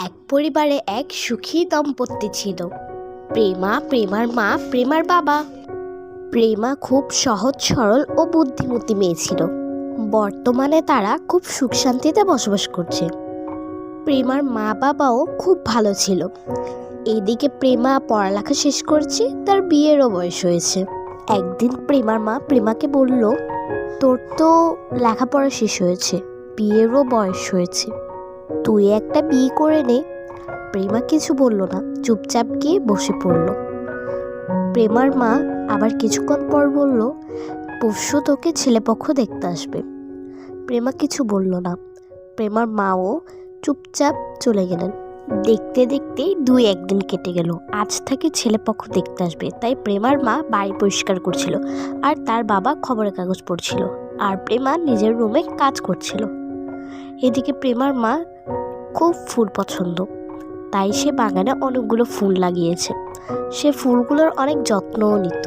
এক পরিবারে এক সুখী দম্পতি ছিল। প্রেমা, প্রেমার মা, প্রেমার বাবা। প্রেমা খুব সহজ সরল ও বুদ্ধিমতী মেয়ে ছিল। বর্তমানে তারা খুব সুখ শান্তিতে বসবাস করছে। প্রেমার মা বাবাও খুব ভালো ছিল। এইদিকে প্রেমা পড়ালেখা শেষ করছে, তার বিয়েরও বয়স হয়েছে। একদিন প্রেমার মা প্রেমাকে বলল, তোর তো লেখাপড়া শেষ হয়েছে, বিয়েরও বয়স হয়েছে, তুই একটা বিয়ে করে নে। প্রেমা কিছু বলল না, চুপচাপ গিয়ে বসে পড়ল। প্রেমার মা আবার কিছুক্ষণ পর বলল, পরশু তোকে ছেলেপক্ষ দেখতে আসবে। প্রেমা কিছু বলল না। প্রেমার মাও চুপচাপ চলে গেলেন। দেখতে দেখতে একদিন কেটে গেল। আজ থেকে ছেলেপক্ষ দেখতে আসবে, তাই প্রেমার মা বাড়ি পরিষ্কার করছিল, আর তার বাবা খবরের কাগজ পড়ছিল, আর প্রেমা নিজের রুমে কাজ করছিল। এদিকে প্রেমার মা খুব ফুল পছন্দ, তাই সে বাগানে অনেকগুলো ফুল লাগিয়েছে। সে ফুলগুলোর অনেক যত্নও নিত।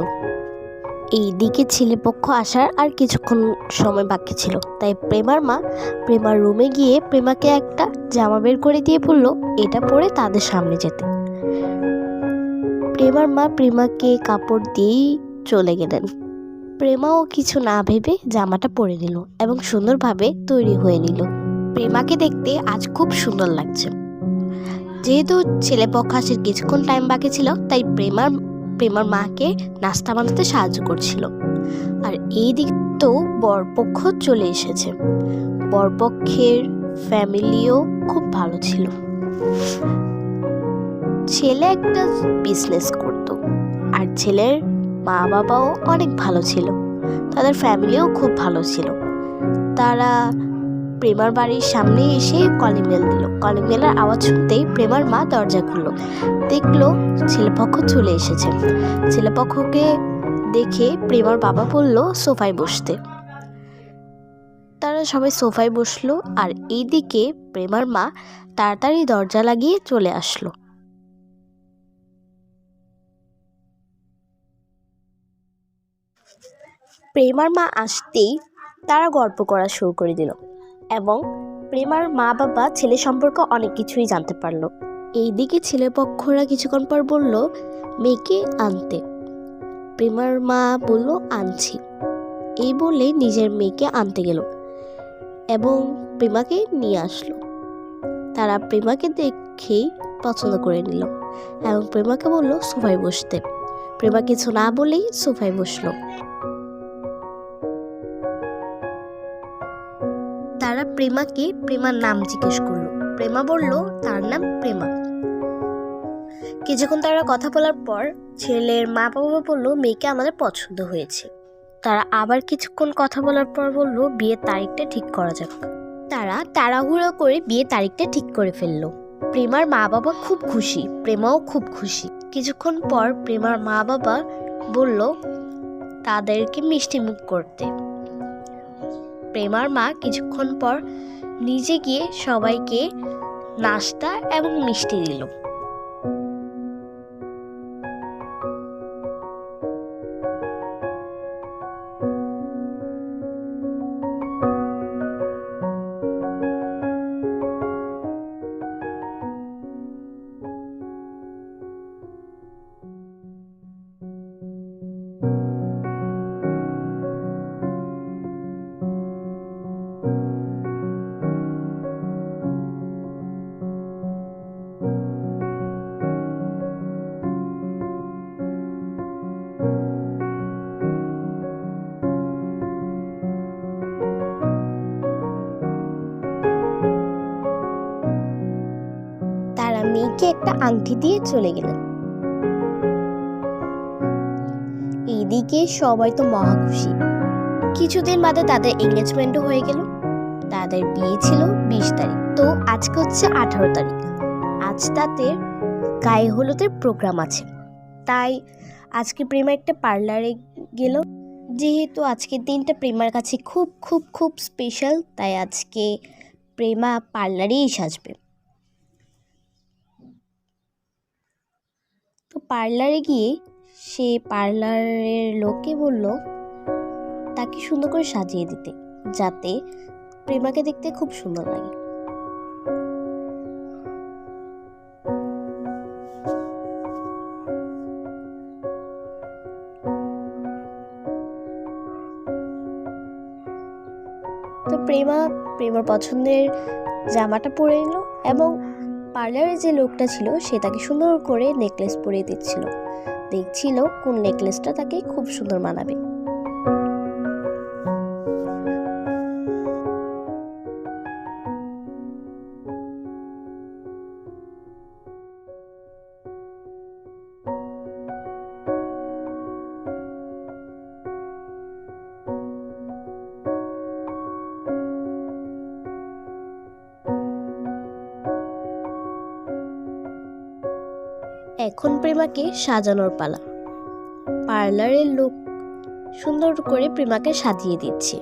এইদিকে ছেলেপক্ষ আসার আর কিছুক্ষণ সময় বাকি ছিল, তাই প্রেমার মা প্রেমার রুমে গিয়ে প্রেমাকে একটা জামা বের করে দিয়ে বলল, এটা পরে তাদের সামনে যেতে। প্রেমার মা প্রেমাকে কাপড় দিয়েই চলে গেলেন। প্রেমাও কিছু না ভেবে জামাটা পরে নিল এবং সুন্দরভাবে তৈরি হয়ে নিল। প্রেমাকে দেখতে আজ খুব সুন্দর লাগছে। যেহেতু ছেলেপক্ষ আসার কিছুক্ষণ টাইম বাকি ছিল, তাই প্রেমার মাকে নাস্তা বানাতে সাহায্য করছিল। আর এই দিক তো বরপক্ষ চলে এসেছে। বরপক্ষের ফ্যামিলিও খুব ভালো ছিল। ছেলে একটা বিজনেস করত, আর ছেলের মা বাবাও অনেক ভালো ছিল। তাদের ফ্যামিলিও খুব ভালো ছিল। তারা প্রেমার বাড়ির সামনে এসে কলিং বেল দিল। কলিং বেলের আওয়াজ শুনতেই প্রেমার মা দরজা খুলল, দেখলো ছেলেপক্ষ চলে এসেছে। ছেলেপক্ষকে দেখে প্রেমার বাবা বলল সোফায় বসতে। তারা সবাই সোফায় বসলো, আর এইদিকে প্রেমার মা তাড়াতাড়ি দরজা লাগিয়ে চলে আসলো। প্রেমার মা আসতেই তারা গল্প করা শুরু করে দিল, এবং প্রেমার মা বাবা ছেলে সম্পর্কে অনেক কিছুই জানতে পারলো। এইদিকে ছেলেপক্ষরা কিছুক্ষণ পর বলল মেয়েকে আনতে। প্রেমার মা বলল আনছি, এই বলে নিজের মেয়েকে আনতে গেল এবং প্রেমাকে নিয়ে আসলো। তারা প্রেমাকে দেখেই পছন্দ করে নিল এবং প্রেমাকে বলল সোফায় বসতে। প্রেমা কিছু না বলেই সোফায় বসলো। তারা প্রেমাকে প্রেমার নাম জিজ্ঞেস করলো। প্রেমা বলল তার নাম প্রেমা। কিছুক্ষণ তারা কথা বলার পর ছেলের মা বাবা বলল মেয়েকে আমাদের পছন্দ হয়েছে। তারা আবার কিছুক্ষণ কথা বলার পর বলল বিয়ের তারিখটা ঠিক করা যাক। তারা তাড়াহুড়ো করে বিয়ের তারিখটা ঠিক করে ফেললো। প্রেমার মা বাবা খুব খুশি, প্রেমাও খুব খুশি। কিছুক্ষণ পর প্রেমার মা বাবা বলল তাদেরকে মিষ্টি মুখ করতে। প্রেমার মা কিছুক্ষণ পর নিজে গিয়ে সবাইকে নাস্তা এবং মিষ্টি দিল। তারা মেয়েকে একটা আংটি দিয়ে চলে গেলেন। এইদিকে সবাই তো মহা খুশি। কিছুদিন বাদে তাদের এঙ্গেজমেন্টও হয়ে গেল। তাদের বিয়ে ছিল 20 তারিখ, তো আজকে হচ্ছে 18 তারিখ। আজ তাদের গায়ে হলুদের প্রোগ্রাম আছে, তাই আজকে প্রেমা একটা পার্লারে গেল। যেহেতু আজকের দিনটা প্রেমার কাছে খুব খুব খুব স্পেশাল, তাই আজকে প্রেমা পার্লারেই সাজবে। তো পার্লারে গিয়ে সে পার্লারের লোককে বলল তাকে সুন্দর করে সাজিয়ে দিতে, যাতে প্রেমাকে দেখতে খুব সুন্দর লাগে। প্রেমার পছন্দের জামাটা পরে নিল এবং পার্লারে যে লোকটা ছিল সে তাকে সুন্দর করে নেকলেস পরিয়ে দিচ্ছিল, দেখছিল কোন নেকলেসটা তাকে খুব সুন্দর মানাবে। এখন প্রেমাকে সাজানোর পালা। পার্লারের লোক সুন্দর করে প্রেমাকে সাজিয়ে দিচ্ছে।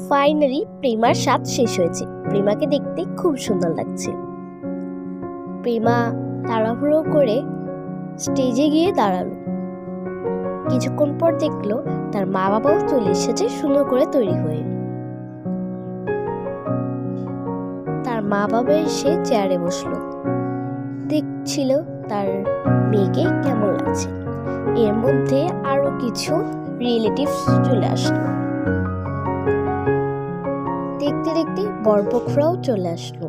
ফাইনালি প্রেমার সাজ শেষ হয়েছে। প্রেমাকে দেখতে খুব সুন্দর লাগছে। প্রেমা তাড়াহুড়ো করে স্টেজে গিয়ে দাঁড়ালো। কিছুক্ষণ পর দেখলো তার মা বাবাও চলে এসেছে সুন্দর করে তৈরি হয়ে। তার মা বাবা এসে চেয়ারে বসলো, দেখছিল তার মেয়েকে কেমন লাগছে। এর মধ্যে আরো কিছু রিলেটিভস চলে আসলো। দেখতে দেখতে বরপক্ষরাও চলে আসলো।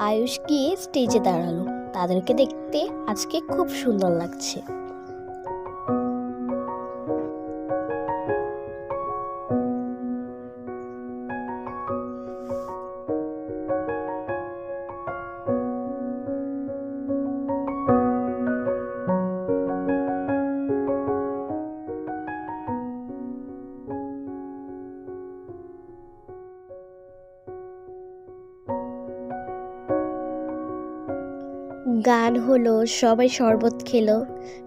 আয়ুষ গিয়ে স্টেজে দাঁড়ালো। তাদেরকে দেখতে আজকে খুব সুন্দর লাগছে। গান হলো, সবাই শরবত খেলো,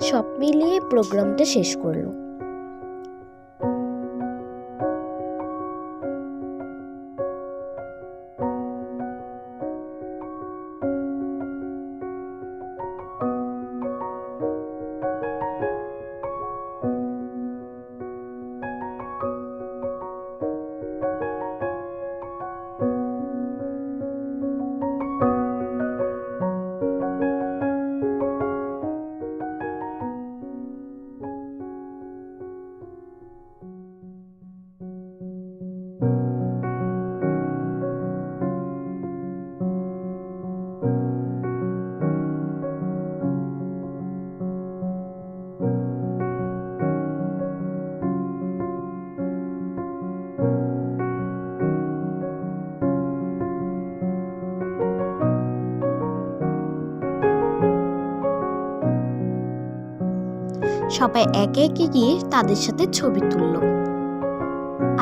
সব মিলিয়ে প্রোগ্রামটা শেষ করলো। সবাই একে একে গিয়ে তাদের সাথে ছবি তুলল।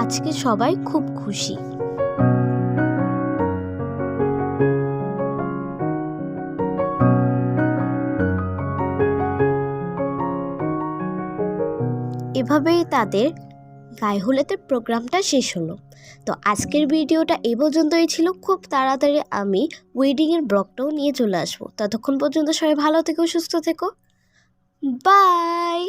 আজকে সবাই খুব খুশি। এভাবেই তাদের গায়ে হলুদের প্রোগ্রামটা শেষ হলো। তো আজকের ভিডিওটা এই পর্যন্তই ছিল। খুব তাড়াতাড়ি আমি ওয়েডিংয়ের ব্লগটাও নিয়ে চলে আসবো। ততক্ষণ পর্যন্ত সবাই ভালো থেকো, সুস্থ থেকো। বাই।